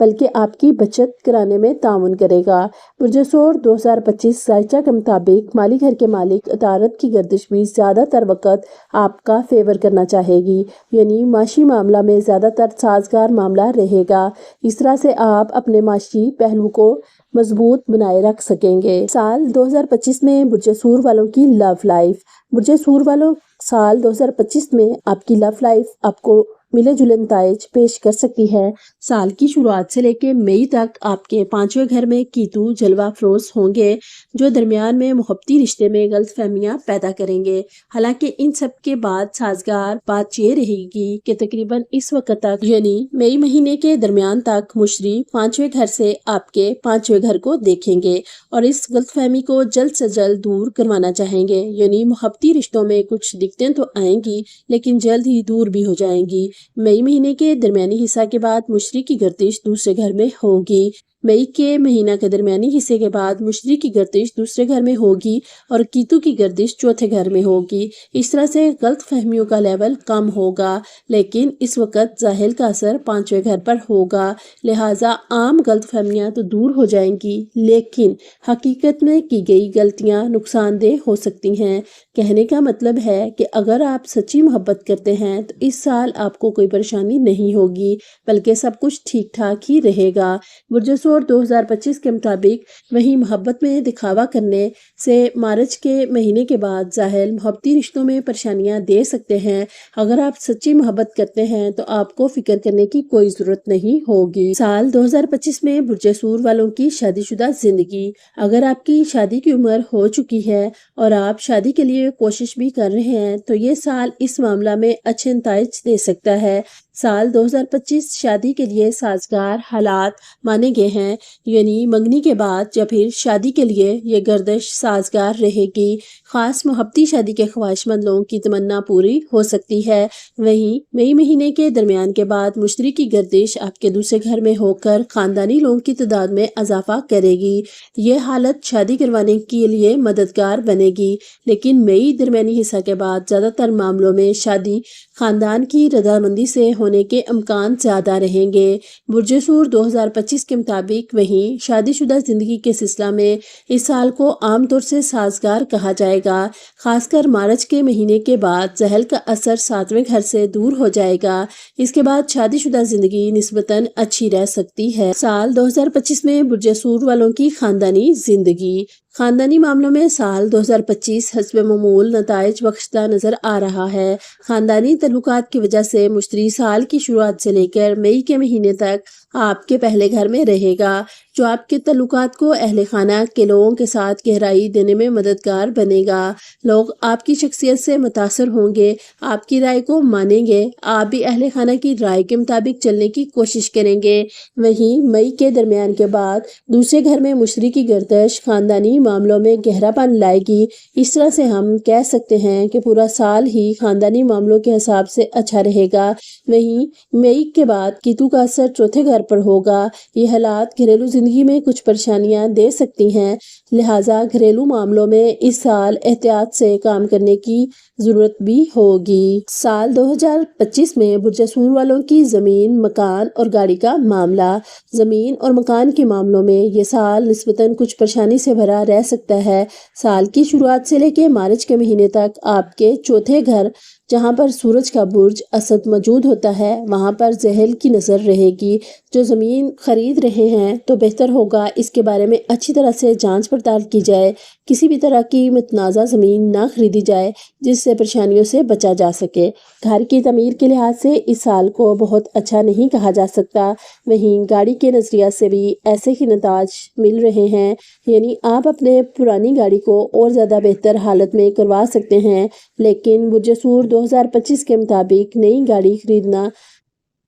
بلکہ آپ کی بچت کرانے میں تعاون کرے گا۔ برج ثور 2025 ذائچہ کے مطابق مالی گھر کے مالک عطارد کی گردش بھی زیادہ تر وقت آپ کا فیور کرنا چاہے گی، یعنی معاشی معاملہ میں زیادہ تر سازگار معاملہ رہے گا۔ اس طرح سے آپ اپنے معاشی پہلو کو مضبوط بنائے رکھ سکیں گے۔ سال 2025 میں برج ثور والوں کی لو لائف۔ برج ثور والوں سال 2025 میں آپ کی لو لائف آپ کو ملے جلے نتائج پیش کر سکتی ہے۔ سال کی شروعات سے لے کے مئی تک آپ کے 5ویں گھر میں کیتو جلوہ افروز ہوں گے، جو درمیان میں محبتی رشتے میں غلط فہمیاں پیدا کریں گے۔ حالانکہ ان سب کے بعد سازگار بات یہ رہے گی کہ تقریباً اس وقت تک یعنی مئی مہینے کے درمیان تک مشتری 5ویں گھر سے آپ کے 5ویں گھر کو دیکھیں گے اور اس غلط فہمی کو جلد سے جلد دور کروانا چاہیں گے، یعنی محبتی رشتوں میں کچھ دقتیں تو آئیں گی لیکن جلد ہی دور بھی ہو جائیں گی۔ مئی مہینے کے درمیانی حصہ کے بعد مشتری کی گردش دوسرے گھر میں ہوگی۔ مئی کے مہینہ کے درمیانی حصے کے بعد مشتری کی گردش دوسرے گھر میں ہوگی اور کیتو کی گردش چوتھے گھر میں ہوگی۔ اس طرح سے غلط فہمیوں کا لیول کم ہوگا، لیکن اس وقت زحل کا اثر 5ویں گھر پر ہوگا، لہٰذا عام غلط فہمیاں تو دور ہو جائیں گی لیکن حقیقت میں کی گئی غلطیاں نقصان دہ ہو سکتی ہیں۔ کہنے کا مطلب ہے کہ اگر آپ سچی محبت کرتے ہیں تو اس سال آپ کو کوئی پریشانی نہیں ہوگی، بلکہ سب کچھ ٹھیک ٹھاک ہی رہے گا۔ برج ثور 2025 کے مطابق وہیں محبت میں دکھاوا کرنے سے مارچ کے مہینے کے بعد زحل محبتی رشتوں میں پریشانیاں دے سکتے ہیں۔ اگر آپ سچی محبت کرتے ہیں تو آپ کو فکر کرنے کی کوئی ضرورت نہیں ہوگی۔ سال 2025 میں برج ثور والوں کی شادی شدہ زندگی۔ اگر آپ کی شادی کی عمر ہو چکی ہے اور آپ شادی کے لیے کوشش بھی کر رہے ہیں تو یہ سال اس معاملہ میں اچھے نتائج دے سکتا ہے۔ سال 2025 شادی کے لیے سازگار حالات مانے گئے ہیں، یعنی منگنی کے بعد یا پھر شادی کے لیے یہ گردش سازگار رہے گی۔ خاص محبتی شادی کے خواہش مند لوگوں کی تمنا پوری ہو سکتی ہے۔ وہیں مئی مہینے کے درمیان کے بعد مشتری کی گردش آپ کے دوسرے گھر میں ہو کر خاندانی لوگوں کی تعداد میں اضافہ کرے گی۔ یہ حالت شادی کروانے کے لیے مددگار بنے گی، لیکن مئی درمیانی حصہ کے بعد زیادہ تر معاملوں میں شادی خاندان کی رضامندی سے ہونے کے امکان زیادہ رہیں گے۔ برج ثور 2025 کے مطابق وہیں شادی شدہ زندگی کے سلسلہ میں اس سال کو عام طور سے سازگار کہا جائے گا، خاص کر مارچ کے مہینے کے بعد زحل کا اثر 7ویں گھر سے دور ہو جائے گا۔ اس کے بعد شادی شدہ زندگی نسبتاً اچھی رہ سکتی ہے۔ سال 2025 میں برج ثور والوں کی خاندانی زندگی۔ خاندانی معاملوں میں سال 2025 حسب معمول نتائج بخشتا نظر آ رہا ہے۔ خاندانی تعلقات کی وجہ سے مشتری سال کی شروعات سے لے کر مئی کے مہینے تک آپ کے پہلے گھر میں رہے گا، جو آپ کے تعلقات کو اہل خانہ کے لوگوں کے ساتھ گہرائی دینے میں مددگار بنے گا۔ لوگ آپ کی شخصیت سے متاثر ہوں گے، آپ کی رائے کو مانیں گے، آپ بھی اہل خانہ کی رائے کے مطابق چلنے کی کوشش کریں گے۔ وہیں مئی کے درمیان کے بعد دوسرے گھر میں مشتری کی گردش خاندانی معاملوں میں گہرا پن لائے گی۔ اس طرح سے ہم کہہ سکتے ہیں کہ پورا سال ہی خاندانی معاملوں کے حساب سے اچھا رہے گا۔ وہیں مئی کے بعد کیتو کا اثر چوتھے گھر پر ہوگا۔ یہ حالات گھریلو زندگی میں کچھ پریشانیاں دے سکتی ہیں، لہٰذا گھریلو معاملوں میں اس سال احتیاط سے کام کرنے کی ضرورت بھی ہوگی۔ سال 2025 میں برج ثور والوں کی زمین، مکان اور گاڑی کا معاملہ۔ زمین اور مکان کے معاملوں میں یہ سال نسبتاً کچھ پریشانی سے بھرا رہ سکتا ہے۔ سال کی شروعات سے لے کے مارچ کے مہینے تک آپ کے چوتھے گھر، جہاں پر سورج کا برج اسد موجود ہوتا ہے، وہاں پر زحل کی نظر رہے گی۔ جو زمین خرید رہے ہیں تو بہتر ہوگا اس کے بارے میں اچھی طرح سے جانچ پڑتال کی جائے، کسی بھی طرح کی متنازع زمین نہ خریدی جائے جس سے پریشانیوں سے بچا جا سکے۔ گھر کی تعمیر کے لحاظ سے اس سال کو بہت اچھا نہیں کہا جا سکتا۔ وہیں گاڑی کے نظریہ سے بھی ایسے ہی نتائج مل رہے ہیں، یعنی آپ اپنے پرانی گاڑی کو اور زیادہ بہتر حالت میں کروا سکتے ہیں، لیکن برج ثور 2025 کے مطابق نئی گاڑی خریدنا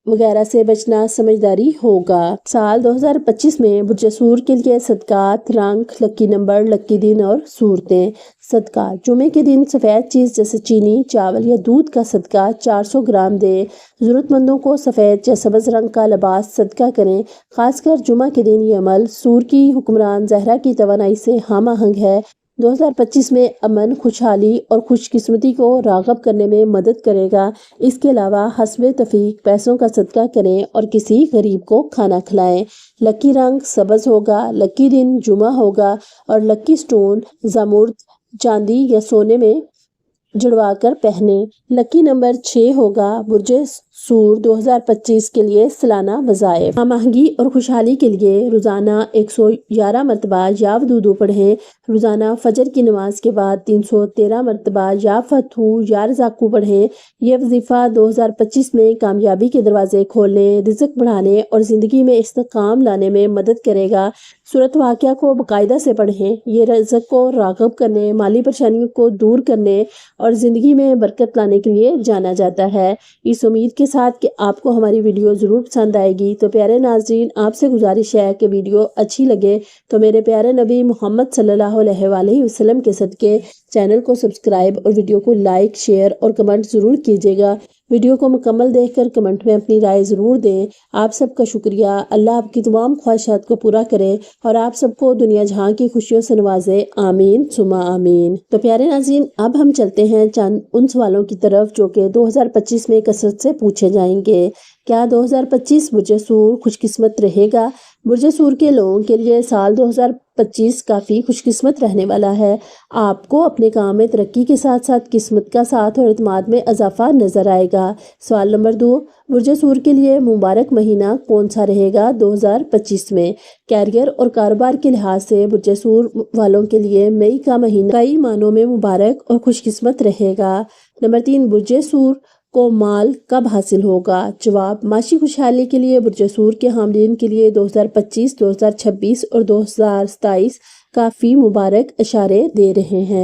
وغیرہ سے بچنا سمجھداری ہوگا۔ سال 2025 میں برج ثور کے لیے صدقات، رنگ، لکی نمبر، لکی دن اور صورتیں۔ صدقات: جمعے کے دن سفید چیز جیسے چینی، چاول یا دودھ کا صدقہ 400 گرام دیں۔ ضرورت مندوں کو سفید یا سبز رنگ کا لباس صدقہ کریں۔ خاص کر جمعہ کے دن یہ عمل سور کی حکمران زہرہ کی توانائی سے ہم آہنگ ہے۔ 2025 میں امن، خوشحالی اور خوش قسمتی کو راغب کرنے میں مدد کرے گا۔ اس کے علاوہ حسب توفیق پیسوں کا صدقہ کریں اور کسی غریب کو کھانا کھلائیں۔ لکی رنگ سبز ہوگا، لکی دن جمعہ ہوگا اور لکی سٹون زمرد، چاندی یا سونے میں جڑوا کر پہنیں۔ لکی نمبر 6 ہوگا۔ برج سور 2025 کے لیے سالانہ وظائف: ماہ ماہی اور خوشحالی کے لیے روزانہ 111 مرتبہ یا ودودو پڑھیں۔ روزانہ فجر کی نماز کے بعد 313 مرتبہ یا فتحو یا رزاقو پڑھیں۔ یہ وظیفہ 2025 میں کامیابی کے دروازے کھولنے، رزق بڑھانے اور زندگی میں استحکام لانے میں مدد کرے گا۔ سورۃ واقعہ کو باقاعدہ سے پڑھیں۔ یہ رزق کو راغب کرنے، مالی پریشانیوں کو دور کرنے اور زندگی میں برکت لانے کے لیے جانا جاتا ہے۔ اس امید کے ساتھ کہ آپ کو ہماری ویڈیو ضرور پسند آئے گی، تو پیارے ناظرین، آپ سے گزارش ہے کہ ویڈیو اچھی لگے تو میرے پیارے نبی محمد صلی اللہ علیہ وآلہ وسلم کے صدقے چینل کو سبسکرائب اور ویڈیو کو لائک، شیئر اور کمنٹ ضرور کیجیے گا۔ ویڈیو کو مکمل دیکھ کر کمنٹ میں اپنی رائے ضرور دیں۔ آپ سب کا شکریہ۔ اللہ آپ کی تمام خواہشات کو پورا کرے اور آپ سب کو دنیا جہاں کی خوشیوں سے نوازے۔ آمین ثم آمین۔ تو پیارے ناظرین، اب ہم چلتے ہیں چند ان سوالوں کی طرف جو کہ 2025 میں کثرت سے پوچھے جائیں گے۔ کیا 2025 برج سور خوش قسمت رہے گا؟ برج سور کے لوگوں کے لیے سال 2025 کافی خوش قسمت رہنے والا ہے۔ آپ کو اپنے کام میں ترقی کے ساتھ ساتھ قسمت کا ساتھ اور اعتماد میں اضافہ نظر آئے گا۔ سوال نمبر 2، برج سور کے لیے مبارک مہینہ کون سا رہے گا 2025 میں؟ کیریئر اور کاروبار کے لحاظ سے برج سور والوں کے لیے مئی کا مہینہ کئی معنوں میں مبارک اور خوش قسمت رہے گا۔ نمبر 3، برج سور کو مال کب حاصل ہوگا؟ جواب: معاشی خوشحالی کے لیے برج سور کے حاملین کے لیے 2025، 2026 اور 2027 کافی مبارک اشارے دے رہے ہیں۔